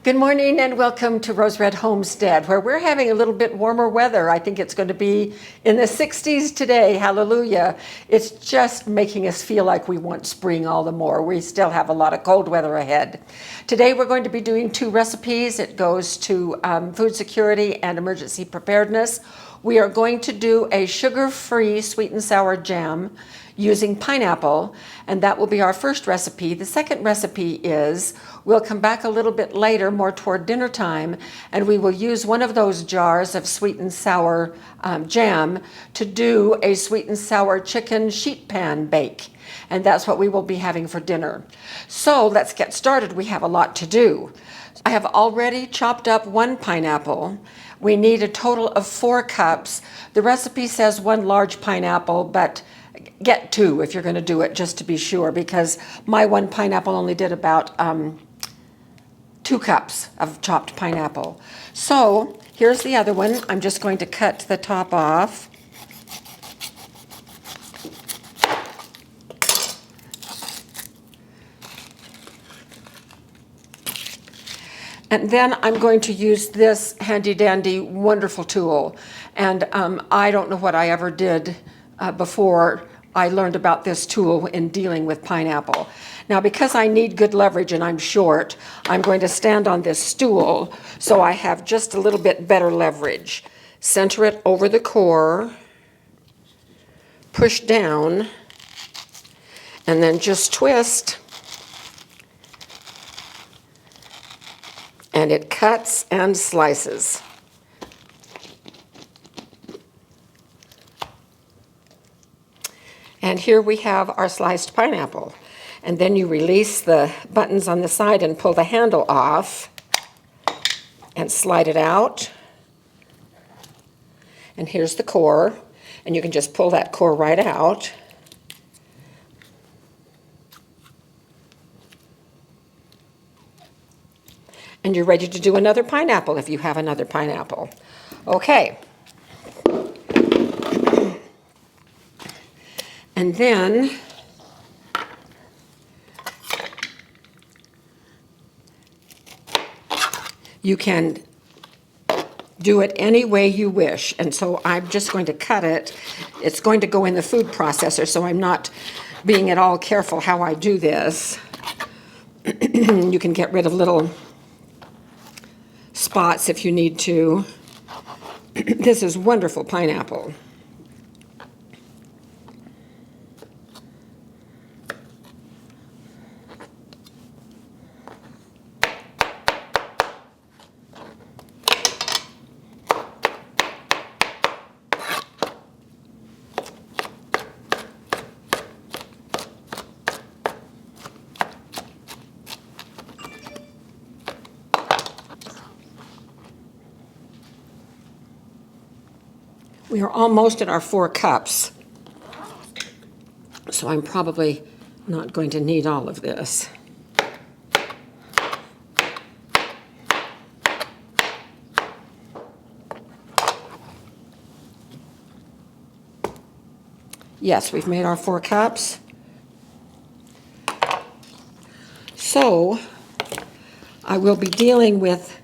Good morning and welcome to Rose Red Homestead, where we're having a little bit warmer weather. I think it's going to be in the 60s today. Hallelujah. It's just making us feel like we want spring all the more. We still have a lot of cold weather ahead. Today we're going to be doing two recipes. It goes to food security and emergency preparedness. We are going to do a sugar-free sweet and sour jam using pineapple, and that will be our first recipe. The second recipe is, we'll come back a little bit later, more toward dinner time, and we will use one of those jars of sweet and sour jam to do a sweet and sour chicken sheet pan bake. And that's what we will be having for dinner. So let's get started. We have a lot to do. I have already chopped up one pineapple. We need a total of 4 cups. The recipe says 1 large pineapple, but get 2 if you're going to do it, just to be sure, because my one pineapple only did about 2 cups of chopped pineapple. So here's the other one. I'm just going to cut the top off. And then I'm going to use this handy dandy wonderful tool. And I don't know what I ever did before I learned about this tool in dealing with pineapple. Now, because I need good leverage and I'm short, I'm going to stand on this stool so I have just a little bit better leverage. Center it over the core, push down, and then just twist. And it cuts and slices. And here we have our sliced pineapple. And then you release the buttons on the side and pull the handle off and slide it out. And here's the core. And you can just pull that core right out. And you're ready to do another pineapple if you have another pineapple. Okay. And then you can do it any way you wish. And so I'm just going to cut it. It's going to go in the food processor, so I'm not being at all careful how I do this. You can get rid of little spots if you need to. This is wonderful pineapple. We are almost at our 4 cups, so I'm probably not going to need all of this. Yes, we've made our 4 cups. So I will be dealing with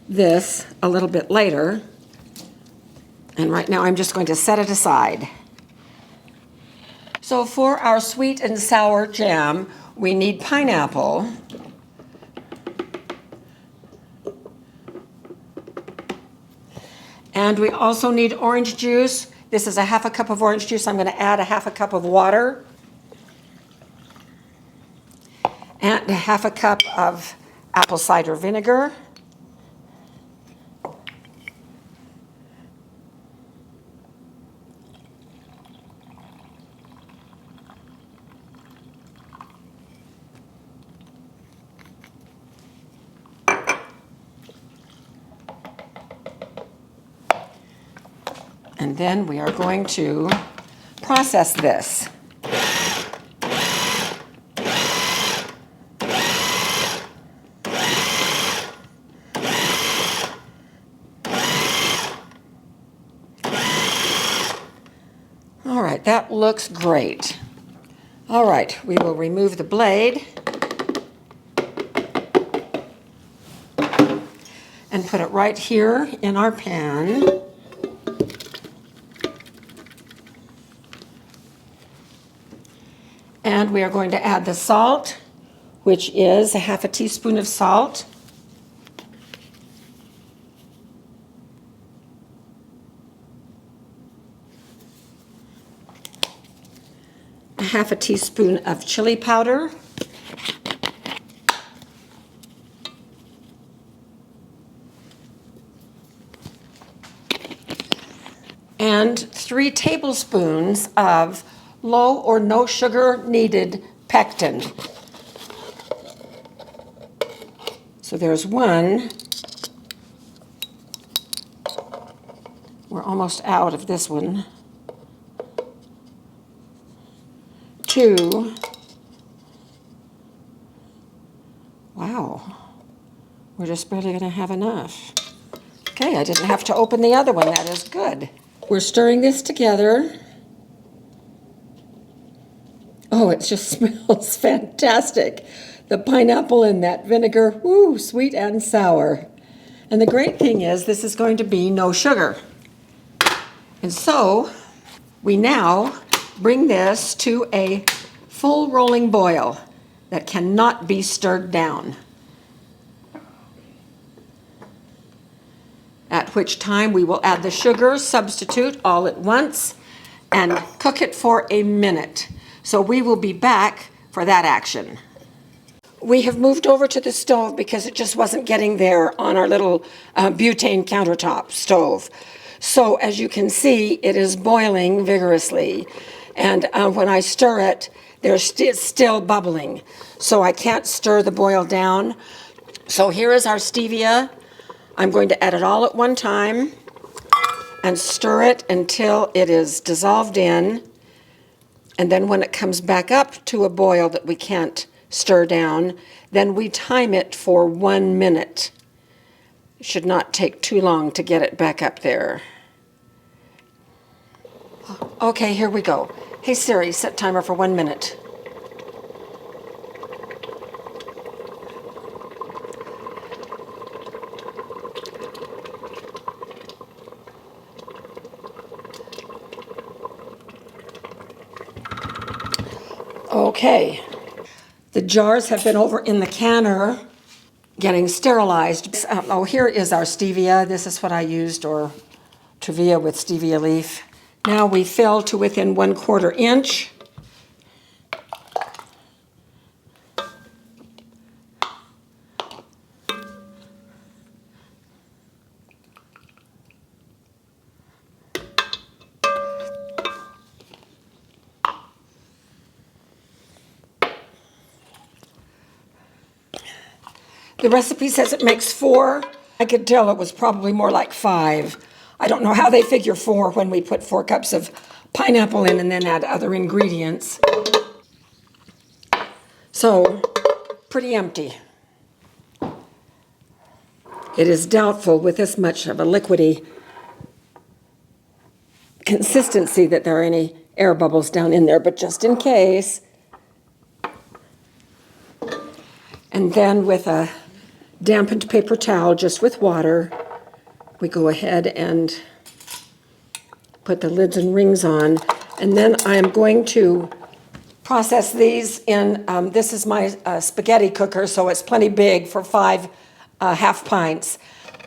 this a little bit later. And right now I'm just going to set it aside. So for our sweet and sour jam, we need pineapple. And we also need orange juice. This is a 1/2 cup of orange juice. I'm going to add a 1/2 cup of water. And a 1/2 cup of apple cider vinegar. And then we are going to process this. All right, that looks great. All right, we will remove the blade. and put it right here in our pan. And we are going to add the salt, which is a half a teaspoon of salt. A half a teaspoon of chili powder. And 3 tablespoons of low or no sugar needed pectin. So there's 1. We're almost out of this one. 2. Wow, we're just barely going to have enough. Okay, I didn't have to open the other one. That is good. We're stirring this together. Oh, it just smells fantastic. The pineapple and that vinegar, woo, sweet and sour. And the great thing is this is going to be no sugar. And so we now bring this to a full rolling boil that cannot be stirred down. At which time we will add the sugar substitute all at once and cook it for a minute. So we will be back for that action. We have moved over to the stove because it just wasn't getting there on our little butane countertop stove. So as you can see, it is boiling vigorously. And when I stir it, it's still bubbling. So I can't stir the boil down. So here is our stevia. I'm going to add it all at one time and stir it until it is dissolved in. And then when it comes back up to a boil that we can't stir down, then we time it for 1 minute. It should not take too long to get it back up there. Okay, here we go. Hey Siri, set timer for 1 minute. Okay, the jars have been over in the canner getting sterilized. Here is our stevia. This is what I used, or Trevia with stevia leaf. Now we fill to within 1/4 inch. The recipe says it makes 4. I could tell it was probably more like 5. I don't know how they figure 4 when we put 4 cups of pineapple in and then add other ingredients. So, pretty empty. It is doubtful with this much of a liquidy consistency that there are any air bubbles down in there, but just in case. And then with a dampened paper towel, just with water, we go ahead and put the lids and rings on. And then I am going to process these in, this is my spaghetti cooker, so it's plenty big for 5 half pints.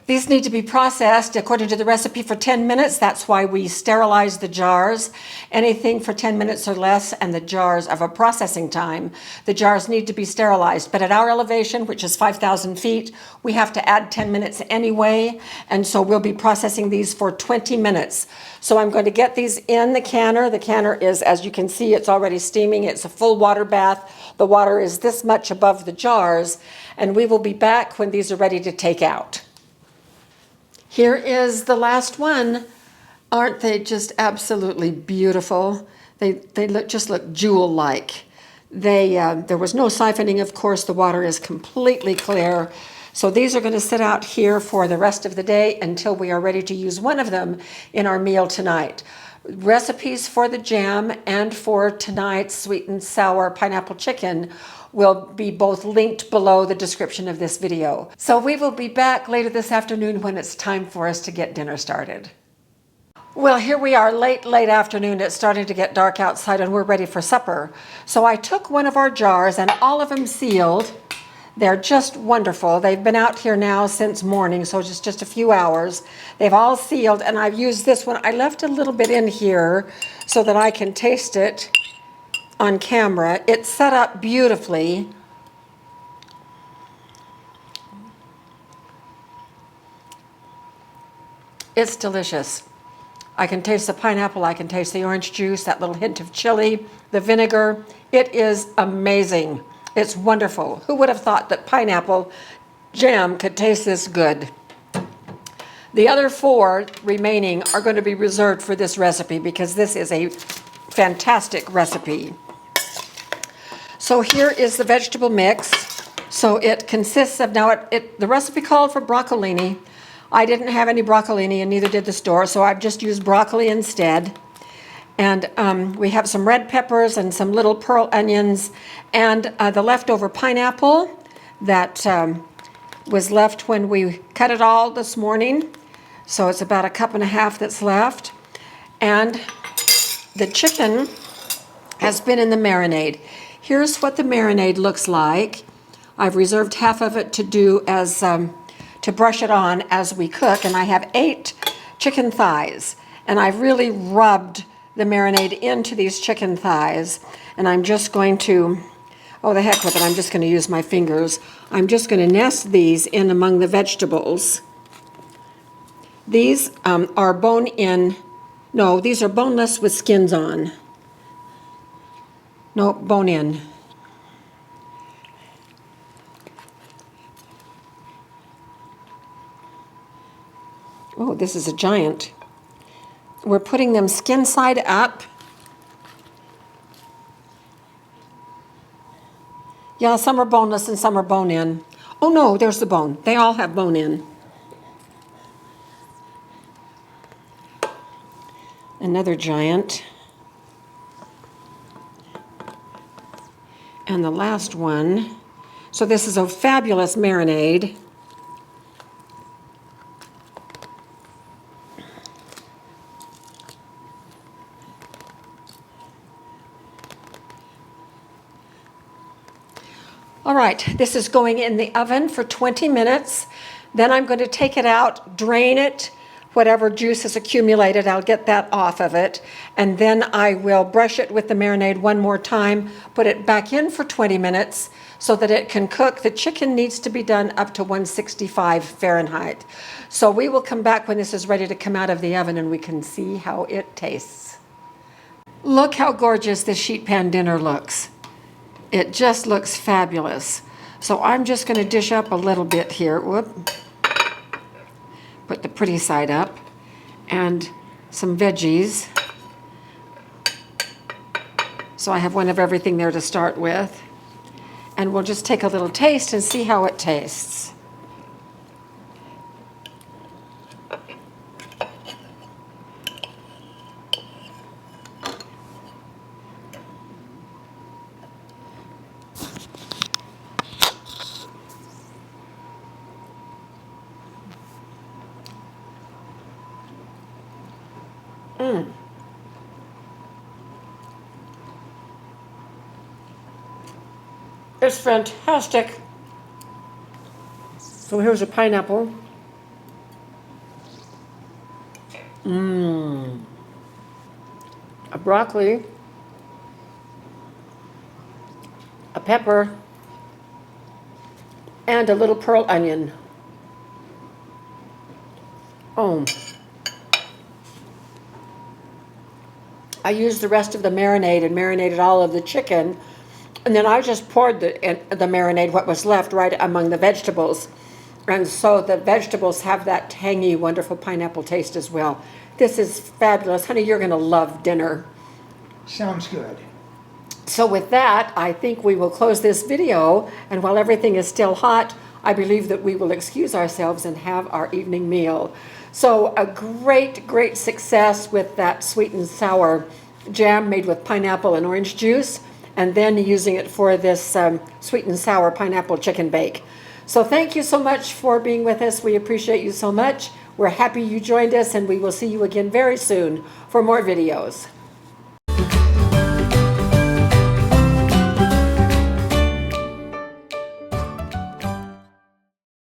These need to be processed according to the recipe for 10 minutes. That's why we sterilize the jars. Anything for 10 minutes or less and the jars of a processing time, the jars need to be sterilized. But at our elevation, which is 5,000 feet, we have to add 10 minutes anyway. And so we'll be processing these for 20 minutes. So I'm going to get these in the canner. The canner is, as you can see, it's already steaming. It's a full water bath. The water is this much above the jars. And we will be back when these are ready to take out. Here is the last one. Aren't they just absolutely beautiful? They just look jewel-like. There was no siphoning, of course. The water is completely clear. So these are going to sit out here for the rest of the day until we are ready to use one of them in our meal tonight. Recipes for the jam and for tonight's sweet and sour pineapple chicken will be both linked below the description of this video. So we will be back later this afternoon when it's time for us to get dinner started. Well, here we are, late afternoon. It's starting to get dark outside and we're ready for supper. So I took one of our jars and all of them sealed. They're just wonderful. They've been out here now since morning, so just a few hours. They've all sealed, and I've used this one. I left a little bit in here so that I can taste it on camera. It's set up beautifully. It's delicious. I can taste the pineapple, I can taste the orange juice, that little hint of chili, the vinegar. It is amazing. It's wonderful. Who would have thought that pineapple jam could taste this good? The other 4 remaining are going to be reserved for this recipe because this is a fantastic recipe. So here is the vegetable mix. So it consists of, now the recipe called for broccolini. I didn't have any broccolini and neither did the store, so I've just used broccoli instead. And we have some red peppers and some little pearl onions and the leftover pineapple that was left when we cut it all this morning. So it's about 1.5 cups that's left. And the chicken has been in the marinade. Here's what the marinade looks like. I've reserved half of it to do as, to brush it on as we cook. And I have 8 chicken thighs. And I've really rubbed the marinade into these chicken thighs, and I'm just going to, oh the heck with it, I'm just going to use my fingers. I'm just going to nest these in among the vegetables. These are bone-in, no, these are boneless with skins on. No, bone-in. Oh, this is a giant. We're putting them skin side up. Yeah, some are boneless and some are bone-in. Oh no, there's the bone. They all have bone-in. Another giant. And the last one. So this is a fabulous marinade. All right, this is going in the oven for 20 minutes. Then I'm going to take it out, drain it, whatever juice is accumulated, I'll get that off of it. And then I will brush it with the marinade one more time, put it back in for 20 minutes so that it can cook. The chicken needs to be done up to 165 Fahrenheit. So we will come back when this is ready to come out of the oven and we can see how it tastes. Look how gorgeous this sheet pan dinner looks. It just looks fabulous. So I'm just going to dish up a little bit here. Whoop. Put the pretty side up. And some veggies. So I have one of everything there to start with. And we'll just take a little taste and see how it tastes. It's fantastic. So here's a pineapple. A broccoli. A pepper. And a little pearl onion. Oh. I used the rest of the marinade and marinated all of the chicken. And then I just poured the marinade, what was left, right among the vegetables. And so the vegetables have that tangy, wonderful pineapple taste as well. This is fabulous. Honey, you're going to love dinner. Sounds good. So with that, I think we will close this video. And while everything is still hot, I believe that we will excuse ourselves and have our evening meal. So a great, great success with that sweet and sour jam made with pineapple and orange juice, and then using it for this sweet and sour pineapple chicken bake. So thank you so much for being with us. We appreciate you so much. We're happy you joined us, and we will see you again very soon for more videos.